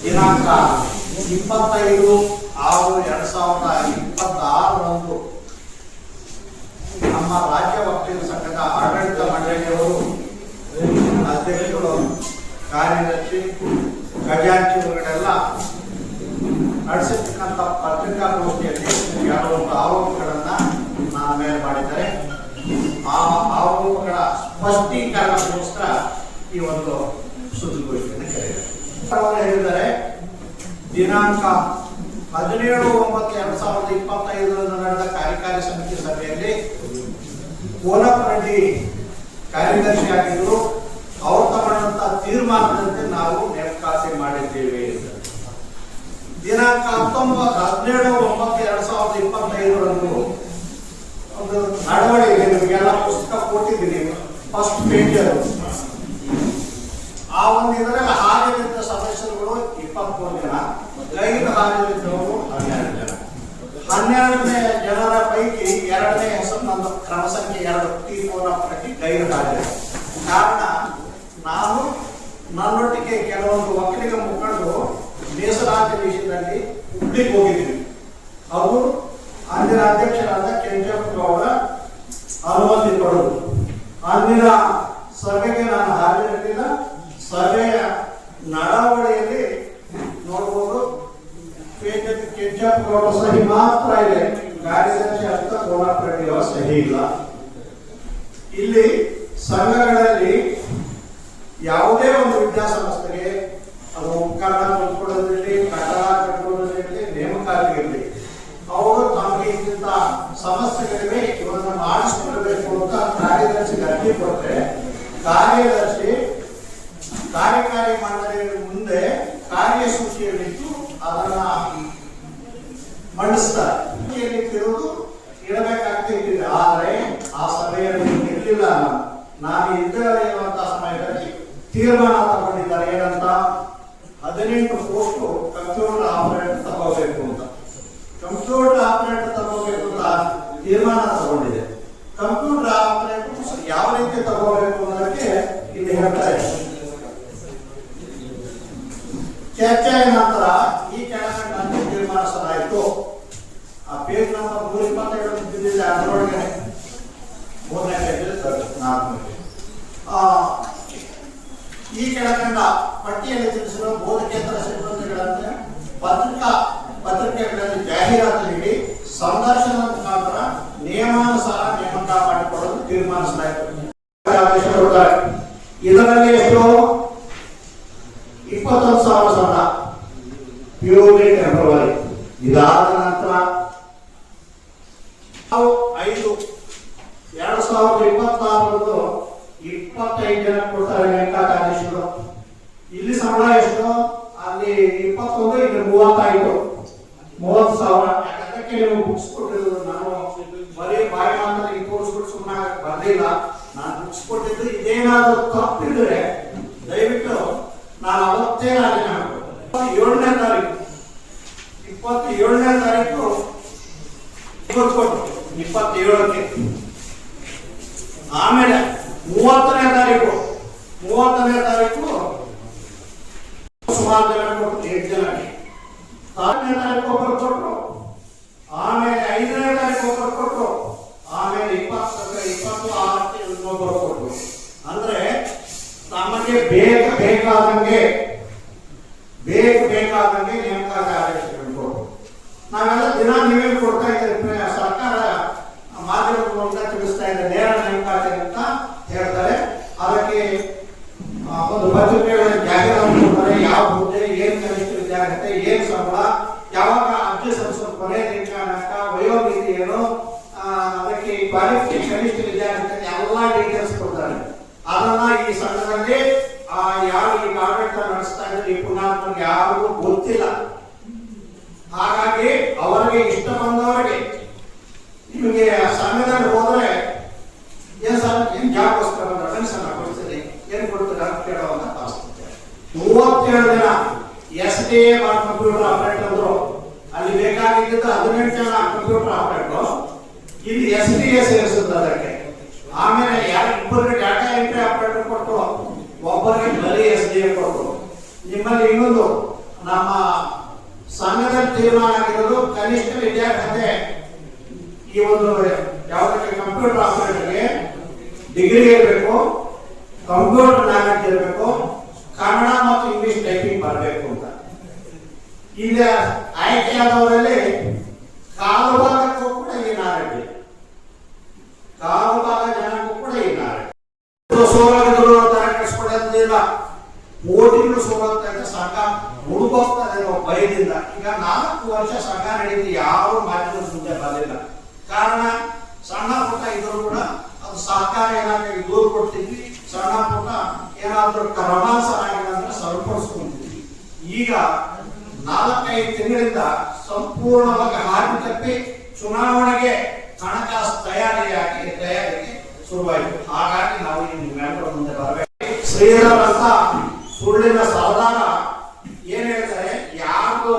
ದಿನಾಂಕ 25/6/2026 ನಮ್ಮ ರಾಜ್ಯ ವಕೀಲರ ಸಂಘದ ಆಡಳಿತ ಮಂಡಳಿಯವರು ಅಧ್ಯಕ್ಷರು, ಕಾರ್ಯದರ್ಶಿ, ಖಜಾಂಚಿಯವರೆಲ್ಲ ನಡೆಸಿರ್ತಕ್ಕಂಥ ಪತ್ರಿಕಾಗೋಷ್ಠಿಯಲ್ಲಿ ಕೆಲವೊಂದು ಆರೋಪಗಳನ್ನು ನನ್ನ ಮೇಲೆ ಮಾಡಿದ್ದಾರೆ. ಆ ಆರೋಪಗಳ ಸ್ಪಷ್ಟೀಕರಣಕ್ಕೋಸ್ಕರ ಈ ಒಂದು ಸುದ್ದಿಗೋಷ್ಠಿಯನ್ನು ಕರೆದಿದ್ದಾರೆ. ಹೇಳಿದ್ದಾರೆ, ದಿನಾಂಕ 17/9/2025 ನಡೆದ ಕಾರ್ಯಕಾರಿ ಸಮಿತಿ ಸಭೆಯಲ್ಲಿ ಕೋನಪ್ಪರೆಡ್ಡಿ ಕಾರ್ಯದರ್ಶಿಯಾಗಿದ್ದರು. ಅವರು ತಗೊಂಡಂತಹ ತೀರ್ಮಾನದಂತೆ ನಾವು ನೇಮಕಾತಿ ಮಾಡಿದ್ದೇವೆ. ದಿನಾಂಕ 17/9/2025 ಒಂದು ನಡವಳಿಕೆ, ನಿಮಗೆಲ್ಲ ಪುಸ್ತಕ ಕೊಟ್ಟಿದ್ದೀನಿ, ಫಸ್ಟ್ ಪೇಜ್ ಅದು. ಆ ಒಂದು ಇದರಲ್ಲಿ ಹಾಜರಿದ್ದ ಸದಸ್ಯರುಗಳು 23 ಜನ, ಗೈರು ಹಾಜರಿದ್ದವರು 12 ಜನ. 12ನೇ ಜನರ ಪೈಕಿ 2ನೇ ಹೆಸರು ನನ್ನ ಕ್ರಮ ಸಂಖ್ಯೆ 2 ಟಿ ಕೋನಪ್ಪರೆಡ್ಡಿ ಗೈರು ಹಾಜರು. ಕಾರಣ, ನಾನು ನನ್ನೊಟ್ಟಿಗೆ ಕೆಲವೊಂದು ಒಕ್ಕಲಿಗ ಮುಖಂಡರು ಮೀಸಲಾತಿ ವಿಷಯದಲ್ಲಿ ಹುಬ್ಳಿಗೆ ಹೋಗಿದ್ದೀವಿ. ಅವರು ಅಂದಿನ ಅಧ್ಯಕ್ಷರಾದ ಕೆಂಚಪ್ಪಗೌಡ ಅನುಮತಿ ಕೊಡೋದು. ಅಂದಿನ ಸಭೆಗೆ ನಾನು ಹಾಜರಿರಲಿಲ್ಲ. ಸಭೆಯ ನಡಾವಳಿಯಲ್ಲಿ ನೋಡಬಹುದು, ಕೆಂಚಪ್ಪಗೌಡ ಸಹಿ ಮಾತ್ರ ಇದೆ, ಕಾರ್ಯದರ್ಶಿ ಅಂತ ಕೋನಪ್ಪರೆಡ್ಡಿ ಅವರ ಸಹಿ ಇಲ್ಲ. ಇಲ್ಲಿ ಸಂಘಗಳಲ್ಲಿ ಯಾವುದೇ ಒಂದು ವಿದ್ಯಾಸಂಸ್ಥೆಗೆ ಅದು ಉಪಕರಣ ಕೊಡ್ಕೊಡೋದಿರಲಿ, ಕಟ್ಟಡ ಕಟ್ಕೊಳ್ಳೋದಿರಲಿ, ನೇಮಕಾತಿ ಇರಲಿ, ಅವರು ತಮಗೆ ಇಂಥ ಸಮಸ್ಯೆಗಳಿವೆ, ಇವನ್ನ ಮಾಡಿಸ್ಕೊಳ್ಬೇಕು ಅಂತ ಕಾರ್ಯದರ್ಶಿಗೆ ಅರ್ಜಿ ಕೊಟ್ಟರೆ ಕಾರ್ಯದರ್ಶಿ ಕಾರ್ಯಕಾರಿ ಮಂಡಳಿಯ ಮುಂದೆ ಕಾರ್ಯಸೂಚಿಯಲ್ಲಿಟ್ಟು ಅದನ್ನ ಮಂಡಿಸ್ತಾರೆ. ಇರೋದು ಇರಬೇಕಾಗ್ತಿದೆ. ಆದರೆ ಆ ಸಭೆಯಲ್ಲಿ ಇರಲಿಲ್ಲ. ನಾನು ಇದ್ದರೆ ಇರುವಂತಹ ಸಮಯದಲ್ಲಿ ತೀರ್ಮಾನ ತಗೊಂಡಿದ್ದಾರೆ. ಏನಂತ, 18 ಪೋಸ್ಟ್ ಕಂಪ್ಯೂಟರ್ ಆಪರೇಟರ್ ತಗೋಬೇಕು ಅಂತ. ಕಂಪ್ಯೂಟರ್ ಆಪರೇಟರ್ ತಗೋಬೇಕು ಅಂತ ತೀರ್ಮಾನ ತಗೊಂಡಿದೆ. ಕಂಪ್ಯೂಟರ್ ಆಪರೇಟರ್ ಯಾವ ರೀತಿ ತಗೋಬೇಕು ಅನ್ನೋದಕ್ಕೆ ಇಲ್ಲಿ ಹೇಳ್ತಾ ಇದೆ. ಚರ್ಚೆಯ ನಂತರ ಈ ಕೆಳಗಡೆ ತೀರ್ಮಾನಿಸಲಾಯಿತು. ಆ ಪೇಜ್ ನಂಬರ್ 127 ಬಿದ್ದಿದೆ, ಅದರೊಳಗೆ 3ನೇ ಪೇಜ್ 4ನೇ ಪೇಜ್. ಈ ಕೆಳಕಂಡ ಪಟ್ಟಿಯಲ್ಲಿ ತಿಳಿಸಿರುವ ಬೋಧಕೇತರ ಸಿಬ್ಬಂದಿಗಳಂತೆ ಪತ್ರಿಕೆಗಳಲ್ಲಿ ಜಾಹೀರಾತು ನೀಡಿ ಸಂದರ್ಶನದ ಮುಖಾಂತರ ನಿಯಮಾನುಸಾರ ನೇಮಕ ಮಾಡಿಕೊಳ್ಳಲು ತೀರ್ಮಾನಿಸಲಾಯಿತು. ಇದರಲ್ಲಿ ಎಷ್ಟು 21,000 ಸಂಬಳ ಪ್ಯೂರ್ಲಿ ಟೆಂಪರರಿ. ಇದಾದ ನಂತರ 5/2026 25 ಜನ ಕೊಡ್ತಾರೆ ನೇಮಕಾತಿಗಳು. ಇಲ್ಲಿ ಸಂಬಳ ಎಷ್ಟು, ಅಲ್ಲಿ 21, ಇಲ್ಲಿ 30 ಆಯ್ತು, 30,000. ಅದಕ್ಕೆ ನೀವು ಬುಕ್ಸ್ ಕೊಟ್ಟಿರೋದು ನಾನು ಬರೀ ಬಾಯಿ ಮಾತ್ರ ಈ ತೋರಿಸ್ಬಿಟ್ಟು ಸುಮ್ಮನೆ ಬರ್ಲಿಲ್ಲ. ನಾನು ಬುಕ್ಸ್ ಕೊಟ್ಟಿದ್ದು ಇದೇನಾದ್ರೂ ತಪ್ಪಿದ್ರೆ ದಯವಿಟ್ಟು ನಾನು ಅವತ್ತೇ ರಾಜೀನಾಮೆ ಮಾಡ್ಬೇಕು. 27ನೇ ತಾರೀಕು 27ಕ್ಕೆ, ಆಮೇಲೆ 30ನೇ ತಾರೀಕು ಸುಮಾರು ಜನ ಕೊಟ್ಟು 8 ಜನಕ್ಕೆ, 4ನೇ ತಾರೀಕು ಒಬ್ಬರು ಕೊಟ್ಟರು, ಆಮೇಲೆ 5ನೇ ತಾರೀಕು ಒಬ್ಬರು ಕೊಟ್ಟರು, ಆಮೇಲೆ 26ಕ್ಕೆ ಇನ್ನೊಬ್ಬರು ಕೊಟ್ಟರು. ಅಂದ್ರೆ ತಮಗೆ ಬೇಕಾದಂಗೆ ನೇಮಕಾತಿ ಆದೇಶಗಳನ್ನು ಕೊಟ್ಟರು. ನಾವೆಲ್ಲ ದಿನ ನೀವೇನು ಕೊಡ್ತಾ ಇದ್ದೀರಿ, ಸರ್ಕಾರ ಮಾಧ್ಯಮದ ಮೂಲಕ ತಿಳಿಸ್ತಾ ಇದೆ ನೇರ ನೇಮಕಾತಿ ಅಂತ ಹೇಳ್ತಾರೆ. ಅದಕ್ಕೆ ಒಂದು ಪತ್ರಿಕೆಗಳಲ್ಲಿ ಜಾಹೀರಾತು ಕೊಡ್ತಾರೆ, ಯಾವ ಹುದ್ದೆ, ಏನ್ ಕನಿಷ್ಠ ವಿದ್ಯಾರ್ಹತೆ, ಏನ್ ಸಂಬಳ, ಯಾವಾಗ ಅರ್ಜಿ ಸಲ್ಲಿಸೋದು, ಕೊನೆ ದಿನಾಂಕ, ವಯೋಮಿತಿ ಏನು, ಅದಕ್ಕೆ ಕ್ವಾಲಿಫಿಕೇಶನ್, ಕನಿಷ್ಠ ವಿದ್ಯಾರ್ಹತೆ ಎಲ್ಲ ಡೀಟೇಲ್ಸ್ ಕೊಡ್ತಾರೆ. ಅದನ್ನ ಈ ಸಂಘದಲ್ಲಿ ಯಾರು ಈ ಆಡಳಿತ ನಡೆಸ್ತಾ ಇದ್ದಾರೆ ಈ ಪುಣ್ಯಾತ್ಮರಿಗೆ ಯಾರಿಗೂ ಗೊತ್ತಿಲ್ಲ. ಹಾಗಾಗಿ ಅವರಿಗೆ ಇಷ್ಟ ಬಂದವರಿಗೆ ನಿಮಗೆ ಸಂಘದಲ್ಲಿ ಹೋದ್ರೆ ಏನ್ ಜಾಬ್ಗೋಸ್ಕರ ಕನಸನ್ನ ಕೊಡ್ತೀರಿ, ಏನ್ ಕೊಡ್ತೀರಾ ಅಂತ ಕೇಳೋವಂತ ಪರಿಸ್ಥಿತಿ. 37 ಜನ SDA ಕಂಪ್ಯೂಟರ್ ಆಪರೇಟರ್ ಅಂದ್ರು. ಅಲ್ಲಿ ಬೇಕಾಗಿದ್ದು 18 ಜನ ಕಂಪ್ಯೂಟರ್ ಆಪರೇಟರ್. ಇಲ್ಲಿ SDA ಸೇರಿಸುತ್ತೆ ಅದಕ್ಕೆ. ಆಮೇಲೆ ನಿಮ್ಮಲ್ಲಿ ಇನ್ನೊಂದು ನಮ್ಮ ಸಂಘದಲ್ಲಿ ತೀರ್ಮಾನ ಆಗಿರೋದು ಕನಿಷ್ಠ ವಿದ್ಯಾರ್ಹತೆ ಈ ಒಂದು ಯಾವುದಕ್ಕೆ ಕಂಪ್ಯೂಟರ್ ಆಪರೇಟರ್ಗೆ ಡಿಗ್ರಿ ಇರಬೇಕು, ಕಂಪ್ಯೂಟರ್ ನಾಲೆಡ್ಜ್ ಇರಬೇಕು, ಕನ್ನಡ ಮತ್ತು ಇಂಗ್ಲಿಷ್ ಟೈಪಿಂಗ್ ಬರಬೇಕು ಅಂತ. ಈಗ ಆಯ್ಕೆಯಾದವರಲ್ಲಿ ಕಾಲು ಭಾಗಕ್ಕೂ ಕೂಡ ಈ ನಾಲೆಡ್ಜ್, ಕಾಲು ಭಾಗ ಜನಕ್ಕೂ ಕೂಡ ಈ ನಾಲೆಡ್ಜ್. ಸೋಲಾಗಿದ್ರು ತರಕಡಿಸ್ಕೊಡೋದಿಲ್ಲ, ಓಟಿಗಳು ಸೋಲಾಗ್ತಾ ಇದೆ, ಸಂಘ ಮುಳುಗೋಗ್ತದೆ ಭಯದಿಂದ. ಈಗ 4 ವರ್ಷ ಸಂಘ ನಡೀತಿ, ಯಾರು ಮಾಧ್ಯಮದ ಮುಂದೆ ಬರಲಿಲ್ಲ. ಕಾರಣ ಸಣ್ಣ ಪುಟ್ಟ ಇದ್ರು ಕೂಡ ಅದು ಸಹಕಾರ ಏನಾಗಿ ದೂರ ಕೊಡ್ತಿದ್ವಿ, ಸಣ್ಣ ಪುಟ್ಟ ಏನಾದ್ರೂ ಕ್ರಮಾನುಸಾರ ಸರಿಪಡಿಸ್ಕೊಂತಿದ್ವಿ. ಈಗ 4-5 ತಿಂಗಳಿಂದ ಸಂಪೂರ್ಣವಾಗಿ ಹಾದಿ ತಪ್ಪಿ ಚುನಾವಣೆಗೆ ಹಣಕಾಸು ತಯಾರಿಗೆ ಶುರುವಾಯಿತು. ಹಾಗಾಗಿ ನಾವು ನಿಮ್ಮೆಲ್ಲರ ಮುಂದೆ ಬರಬೇಕು. ಶ್ರೀಧರ್ ಅಂತ ಸುಳ್ಳಿನ ಸರ್ದಾರ ಏನ್ ಹೇಳ್ತಾರೆ, ಯಾರು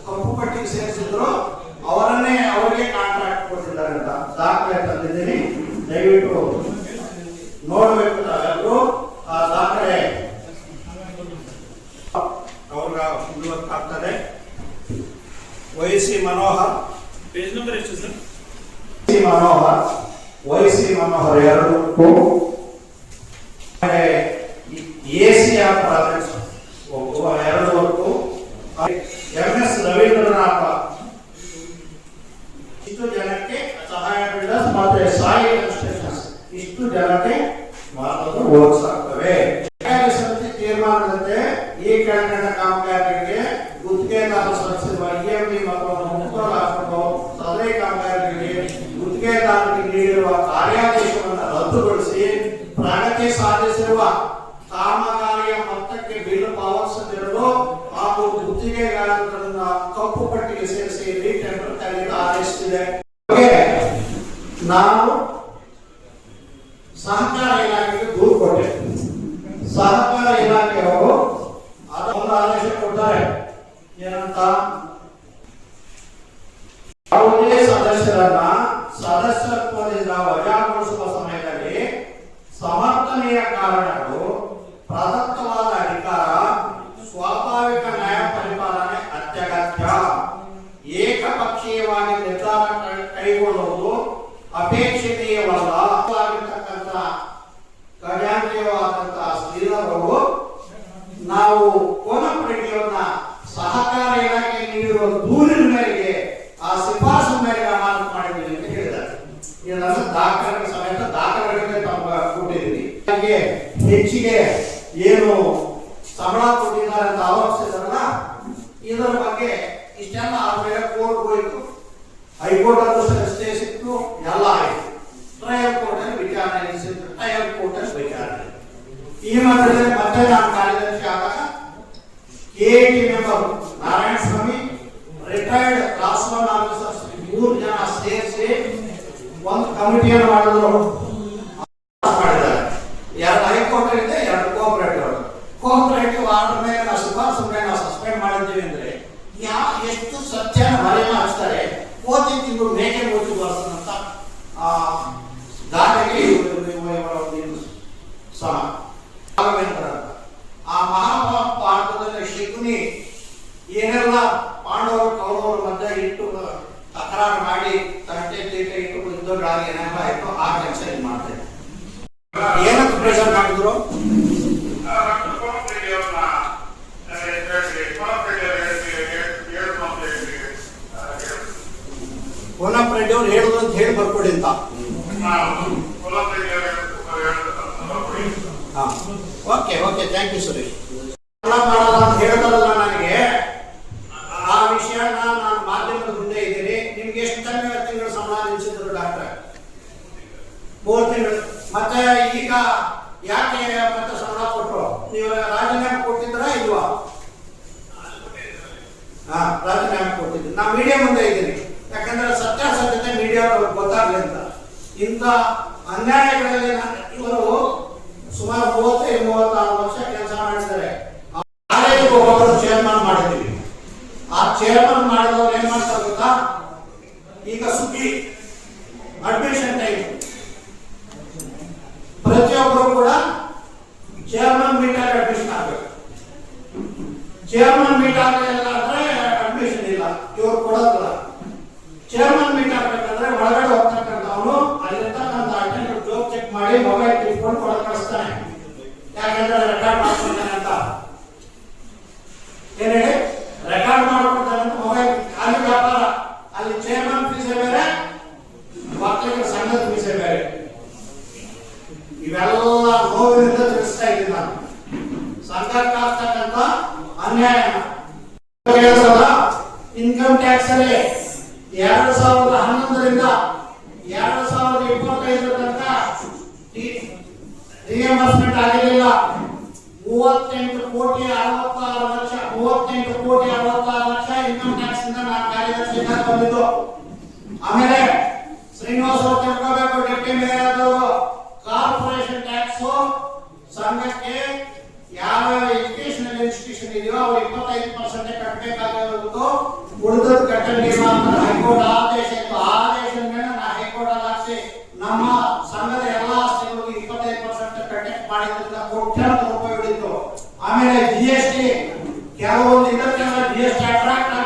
ಕಪ್ಪು ಪಟ್ಟಿಗೆ ಸೇರಿಸಿದ್ರು ಅವರಿಗೆ ಕಾಂಟ್ರಾಕ್ಟ್ ಕೊಟ್ಟಿದ್ದಾರೆ ಅಂತ ದಾಖಲೆ ತಂದಿದ್ದೀನಿ. ದಯವಿಟ್ಟು ನೋಡ್ಬೇಕು ತಾವೆಲ್ಲರೂ. ಆ ದಾಖಲೆ ಅವ್ರ ಮುಂದುವರ್ತಾಗ್ತದೆ. ವೈಸಿ ಮನೋಹರ್, ಪೇಜ್ ನಂಬರ್ ಎಷ್ಟು sir? Y C Manohar 2 Asia projects 2 MS Ravindranath ಇಷ್ಟು ಜನಕ್ಕೆ ಸಹಾಯ ಬಿಲ್ಡರ್ಸ್ ಮತ್ತೆ ಸಾಯಿ ಕನ್ಸ್ಟ್ರಕ್ಷನ್ಸ್ ಇಷ್ಟು ಜನಕ್ಕೆ ಮಾತ್ರ ವರ್ಕ್ಸ್ ಆಗ್ತವೆ. ಸಮಿತಿ ತೀರ್ಮಾನದಂತೆ ಈ ಕೆಳಕಂಡ ಕಾಮಗಾರಿಗಳಿಗೆ ಗುತ್ತಿಗೆದಾರರು ಸಲ್ಲಿಸಿರುವ EMD ಮತ್ತು ಮುಕ್ತವಾಗಲು ಸದರಿ ಕಾಮಗಾರಿಗಳಿಗೆ ಗುತ್ತಿಗೆದಾರರಿಗೆ ನೀಡಿರುವ ಕಾರ್ಯಾದೇಶವನ್ನು ರದ್ದುಗೊಳಿಸಿ ಪ್ರಗತಿ ಸಾಧಿಸಿರುವ ಕಾಮಗಾರಿಯ ಮೊತ್ತಕ್ಕೆ ಬಿಲ್ ಪಾವತಿಸದಿರಲು ಹಾಗೂ ಗುತ್ತಿಗೆದಾರರನ್ನ ಕಪ್ಪು ಪಟ್ಟಿಗೆ ಸೇರಿಸಿ ರೀಟೆಂಡರ್ ಕರೆಯಲು ಆದೇಶಿಸಿದೆ. ನಾನು ಸಹಕಾರ ಇಲಾಖೆಗೆ ದೂರು ಕೊಟ್ಟೆ. ಸಹಕಾರ ಇಲಾಖೆಯವರು ಅದೊಂದು ಆದೇಶ ಕೊಡ್ತಾರೆ, ಏನಂತ, ಯಾವುದೇ ಸದಸ್ಯರನ್ನ ಸದಸ್ಯತ್ವದಿಂದ ವಜಾಗೊಳಿಸುವ ಸಮಯದಲ್ಲಿ ಸಮರ್ಥನೀಯ ಕಾರಣಗಳು, ಪ್ರದತ್ತವಾದ ಅಧಿಕಾರ, ಸ್ವಾಭಾವಿಕ ನ್ಯಾಯ ಪರಿಪಾಲನೆ ಅತ್ಯಗತ್ಯ. ಏಕಪಕ್ಷೀಯವಾಗಿ ನಿರ್ಧಾರ ಕೈಗೊಳ್ಳುವುದು ಅಪೇಕ್ಷಣೀಯವಲ್ಲ. ಖಜಾಂಚಿಯವಾದಂತಹ ಶ್ರೀಧರವರು ನಾವು ಕೋನಪ್ರೆಡ್ಡಿಯವನ್ನ ಸಹಕಾರ ಇಲಾಖೆ ನೀಡಿರುವ ದೂರಿನ ಮೇರೆಗೆ ಆ ಶಿಫಾರಸು ಮೇರೆಗೆ ಅಮಾನತು ಮಾಡಿದ್ದೀವಿ ಅಂತ ಹೇಳಿದ್ದಾರೆ. ಇದನ್ನು ದಾಖಲೆಗಳ ಸಮೇತ ದಾಖಲೆಗಳಿಗೆ ಕೊಟ್ಟಿದ್ದೀವಿ. ಹೆಚ್ಚಿಗೆ ಏನು ಸಂಬಳ ಕೊಟ್ಟಿದ್ದಾರೆ ಅಂತ ಆರೋಪಿಸಿದಾರಲ್ಲ, ಇದರ ಬಗ್ಗೆ ಇಷ್ಟೆಲ್ಲ ಆದ್ಮೇಲೆ ಕೋರ್ಟ್ ಹೋಯಿತು, ಹೈಕೋರ್ಟ್ ಅಲ್ಲೂ ಸ್ಟೇ ಸಿಕ್ತು, ಎಲ್ಲ ಆಯಿತು. ಟ್ರಯಲ್ ಕೋರ್ಟ್ ಅಲ್ಲಿ ವಿಚಾರಣೆ ನಡೆಸಿದ್ರು, ಟ್ರಯಲ್ ಕೋರ್ಟ್ ಅಲ್ಲಿ ವಿಚಾರಣೆ. ಈ ಮಧ್ಯದಲ್ಲಿ ಮತ್ತೆ ನಾನು ಕಾರ್ಯದರ್ಶಿ ಆದಾಗ KAT ಮೆಂಬರ್ ನಾರಾಯಣ ಸ್ವಾಮಿ, ರಿಟೈರ್ಡ್ ಕ್ಲಾಸ್ 1 ಆಫೀಸರ್ಸ್ 3 ಜನ ಸೇರಿಸಿ ಒಂದು ಕಮಿಟಿಯನ್ನು ಮಾಡಿದ್ರು. ಎರಡು ಹೈಕೋರ್ಟ್ ಇದೆ, 2 ಕೋಆಪರೇಟಿವ್ ಆರ್ಡರ್ ಮೇಲೆ ನಾವು ಶಿಫಾರಸು ಮೇಲೆ ನಾವು ಸಸ್ಪೆಂಡ್ ಮಾಡಿದ್ದೀವಿ ಅಂದ್ರೆ ಎಷ್ಟು ಸತ್ಯನ ಮರೆಯನ್ನು ಹಚ್ತಾರೆ. ಕೋತಿ ತಿಂಗಳು ಮೇಕೆ ಮೂತಿ ಬರ್ಸಂತ ದಾಖಲೆಗೆ ಸಮ ಆ ಮಹಾಭಾರತದಲ್ಲಿ ಶಕುನಿ ಏನೆಲ್ಲ ಪಾಂಡವರು ಕೌರವರ ಮಧ್ಯೆ ಇಟ್ಟು ತಕರಾರು ಮಾಡಿ ತಟ್ಟೆ ತೀಟೆ ಇಟ್ಟು ಯುದ್ಧಗಳಾಗಿ ಏನೆಲ್ಲ ಆಯ್ತು ಆ ಕೆಲಸ ಇದು ಮಾಡ್ತಾರೆ. ಏನಂತ ಪ್ರೆಸೆಂಟ್ ಮಾಡಿದ್ರು, ಕೋನಪ್ರೆಡ್ಡಿ ಅವ್ರು ಹೇಳುದು ಅಂತ ಹೇಳಿ ಬರ್ಕೊಡಿ ಅಂತ. Okay thank you Suresh. ಹೇಳ್ತಾರಲ್ಲ ನನಗೆ ಆ ವಿಷಯ ನಾನು ಮಾಧ್ಯಮದ ಮುಂದೆ ಇದ್ದೀನಿ. ನಿಮ್ಗೆ ಎಷ್ಟು ತಿಂಗಳು ಸಂಬಳ ನಿಲ್ಲಿಸಿದ್ರು ಡಾಕ್ಟರ್? 3 ತಿಂಗಳು. ಮತ್ತೆ ಈಗ ಯಾಕೆ ಮತ್ತೆ ಸಂಬಳ ಕೊಟ್ಟರು? ನೀವು ರಾಜೀನಾಮೆ ಕೊಟ್ಟಿದ್ರ ಇಲ್ವಾ? ರಾಜೀನಾಮೆ ಕೊಟ್ಟಿದ್ರಿ. ನಾ ಮೀಡಿಯಾ ಮುಂದೆ ಇದ್ದೀನಿ, ಯಾಕಂದ್ರೆ ಸತ್ಯಾಸತ್ಯತೆ ಮೀಡಿಯಾ ಗೊತ್ತಾಗ್ಲಿ ಅಂತ. ಇಂಥ ಅನ್ಯಾಯಗಳಲ್ಲಿ ಇವರು ಸುಮಾರು 35-36 ವರ್ಷ ಕೆಲಸ ಮಾಡಿದ್ದಾರೆ. ಒಬ್ಬರು ಚೇರ್ಮನ್ ಮಾಡಿದ್ದೀವಿ. ಆ ಚೇರ್ಮನ್ ಮಾಡಿದವ್ರು ಏನ್ ಮಾಡ್ತಾರೆ ಗೊತ್ತಾ, ಈಗ ಸುಗ್ಗಿ ಅಡ್ಮಿಷನ್ ಟೈಮ್ ಪ್ರತಿಯೊಬ್ಬರು ಕೂಡ ಚೇರ್ಮನ್ ಮೀಟರ್ ಅಡ್ಮಿಷನ್ ಆಗಬೇಕು. ಚೇರ್ಮನ್ ಮೀಟ್ ಆಗಲಿಲ್ಲ ಅಂದ್ರೆ ಅಡ್ಮಿಷನ್ ಇಲ್ಲ, ಇವ್ರು ಕೊಡೋದಿಲ್ಲ. ಚೇರ್ಮನ್ ಮೀಟ್ ಆಗ್ಬೇಕಂದ್ರೆ ಒಳಗಡೆ ಹೋಗ್ತಕ್ಕಂಥವನು ಅಲ್ಲಿರ್ತಕ್ಕಂಥ ಅಟೆಂಡರ್ ಜೋಬ್ ಚೆಕ್ ಮಾಡಿ ಮೊಬೈಲ್ ಕಿತ್ಕೊಂಡು ಹೊರಗೆ ಕಳಿಸ್ತಾನೆ. ಯಾಕಂದ್ರೆ ರೆಕಾರ್ಡ್ ಮಾಡ್ಕೊಳ್ತಾನೆ ಅಂತ. ಏನ್ ಹೇಳಿ? ರೆಕಾರ್ಡ್ ಮಾಡ್ಕೊಳ್ತಾನೆ ಅಂತ ಮೊಬೈಲ್. ಅಲ್ಲಿ ವ್ಯಾಪಾರ, ಅಲ್ಲಿ ಚೇರ್ಮನ್ ಫೀಸೇ ಬೇರೆ, ಒಕ್ಕಲಿಗರ ಸಂಘದ ಫೀಸೇ ಬೇರೆ. ಇವೆಲ್ಲ ನೋವಿನಿಂದ ತಿಳಿಸ್ತಾ ಇದ್ದೀನಿ ನಾನು. ಸಂಘಕ್ಕಾಗ್ತಕ್ಕಂಥ ಅನ್ಯಾಯ ಇನ್ಕಮ್ ಟ್ಯಾಕ್ಸ್ ಅಲ್ಲಿ 2011ರಿಂದ 2025 ತನಕ ರಿಯಂಬರ್ಸ್ಮೆಂಟ್ ಆಗಿರಲಿಲ್ಲ. 38 ಕೋಟಿ 66 ಲಕ್ಷ 38 ಕೋಟಿ 66 ಲಕ್ಷ ಇನ್ಕಮ್ ಟ್ಯಾಕ್ಸ್ ಇಂದ ನಾನು ಕಾರ್ಯದರ್ಶಿ ಬಂದಿದ್ದು. ಆಮೇಲೆ ಶ್ರೀನಿವಾಸ್ ಅವರು ತಿಳ್ಕೋಬೇಕು, ಡೆಪ್ಟಿ ಮೇಯರ್ ಆದವರು ಕಾರ್ಪೊರೇಷನ್ ಟ್ಯಾಕ್ಸ್ ಸಂಘಕ್ಕೆ ಯಾವ ಎಜುಕೇಶನಲ್ ಇನ್ಸ್ಟಿಟ್ಯೂಷನ್ ಇದೆಯೋ ಅವ್ರು 25% ಕಟ್ಟಬೇಕಾಗಿರೋದು, ಉಳಿದದ್ದು ಕಟ್ಟಂಗಿಲ್ಲ ಅಂತ ಹೈಕೋರ್ಟ್ ಆದೇಶ ಇತ್ತು. ಆದೇಶ ಮೇಲೆ ನಾ ಹೈಕೋರ್ಟ್ ಅಲ್ಲಿ ಹಾಕಿ ನಮ್ಮ ಸಂಘದ ಎಲ್ಲಾ ಆಸ್ತಿಗಳಿಗೆ 25% ಕಟ್ಟಕ್ಕೆ ಮಾಡಿದ್ರಿಂದ ಕೋಟ್ಯಾಂತರ ರೂಪಾಯಿ ಉಳಿತು. ಆಮೇಲೆ GST ಕೆಲವೊಂದು ಇದಕ್ಕೆಲ್ಲ GST ಅಟ್ರಾಕ್ಟ್